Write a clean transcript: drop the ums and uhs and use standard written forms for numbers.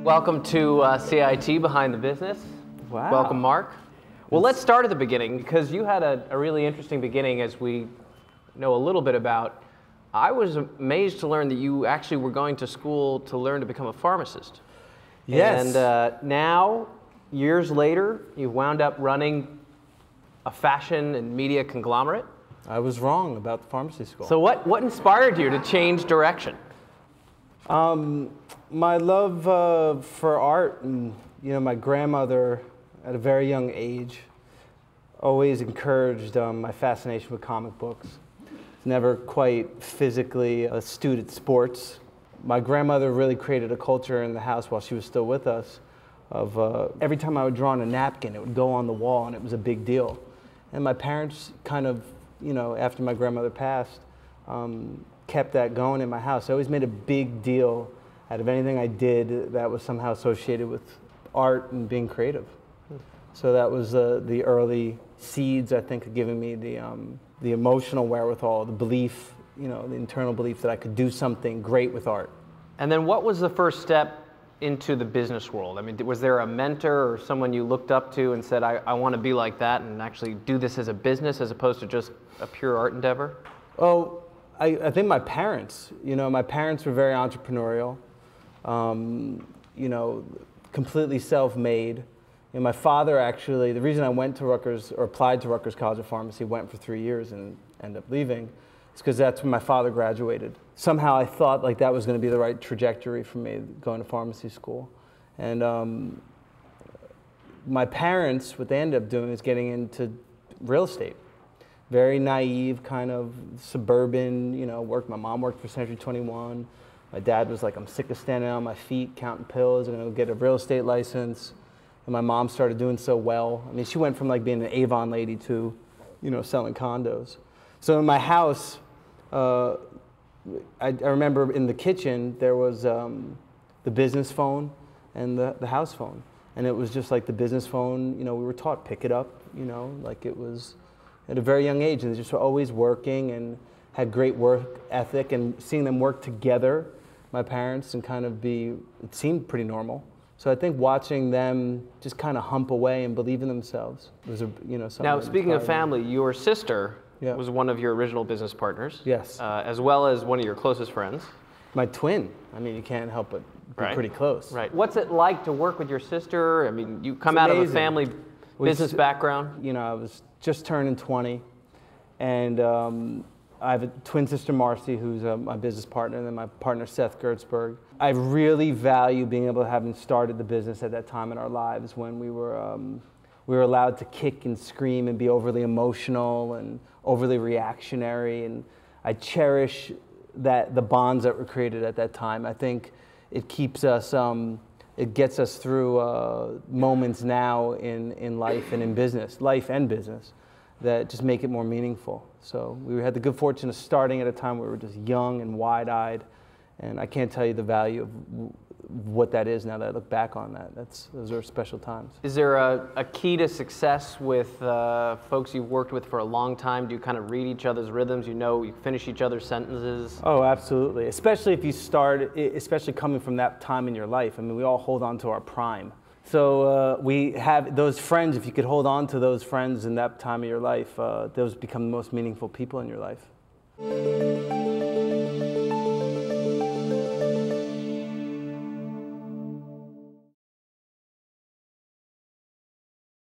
Welcome to CIT Behind the Business. Wow. Welcome, Mark. Well, let's start at the beginning, because you had a really interesting beginning, as we know a little bit about. I was amazed to learn that you actually were going to school to learn to become a pharmacist. Yes. And now, years later, you've wound up running a fashion and media conglomerate. I was wrong about the pharmacy school. So what inspired you to change direction? My love for art, and my grandmother at a very young age always encouraged my fascination with comic books. Never quite physically astute at sports. My grandmother really created a culture in the house while she was still with us of every time I would draw on a napkin, it would go on the wall, and it was a big deal. And my parents kind of, after my grandmother passed, kept that going in my house. I always made a big deal out of anything I did that was somehow associated with art and being creative. So that was the early seeds, I think, of giving me the emotional wherewithal, the belief, the internal belief that I could do something great with art. And then what was the first step into the business world? I mean, was there a mentor or someone you looked up to and said, I want to be like that and actually do this as a business as opposed to just a pure art endeavor? Oh, I think my parents. My parents were very entrepreneurial, completely self-made. My father actually, the reason I went to Rutgers, or applied to Rutgers College of Pharmacy, went for 3 years and ended up leaving, is because that's when my father graduated. Somehow I thought like that was going to be the right trajectory for me, going to pharmacy school. And my parents, what they ended up doing is getting into real estate. Very naive, kind of suburban, work. My mom worked for Century 21. My dad was like, I'm sick of standing on my feet, counting pills, I'm going to get a real estate license. And my mom started doing so well. I mean, she went from like being an Avon lady to, selling condos. So in my house, I remember in the kitchen, there was the business phone and the house phone. And it was just like the business phone, we were taught, pick it up, like it was at a very young age. And they just were always working and had great work ethic, and seeing them work together, my parents, and kind of it seemed pretty normal. So I think watching them just kind of hump away and believe in themselves was something. Now, speaking of family, your sister Yeah. was one of your original business partners. Yes. As well as one of your closest friends. My twin. I mean, you can't help but be pretty close. Right. What's it like to work with your sister? I mean, you come out of a family business background. I was just turning 20, and I have a twin sister, Marcy, who's my business partner, and then my partner, Seth Gertzberg. I really value being able to having started the business at that time in our lives when we were allowed to kick and scream and be overly emotional and overly reactionary. And I cherish the bonds that were created at that time. I think it keeps us, it gets us through moments now in life and in business, that just make it more meaningful. So we had the good fortune of starting at a time where we were just young and wide-eyed, and I can't tell you the value of what that is now that I look back on that. Those are special times. Is there a key to success with folks you've worked with for a long time? Do you kind of read each other's rhythms? You finish each other's sentences? Oh, absolutely. Especially if you start, especially coming from that time in your life. I mean, we all hold on to our prime. So we have those friends, if you could hold on to those friends in that time of your life, those become the most meaningful people in your life.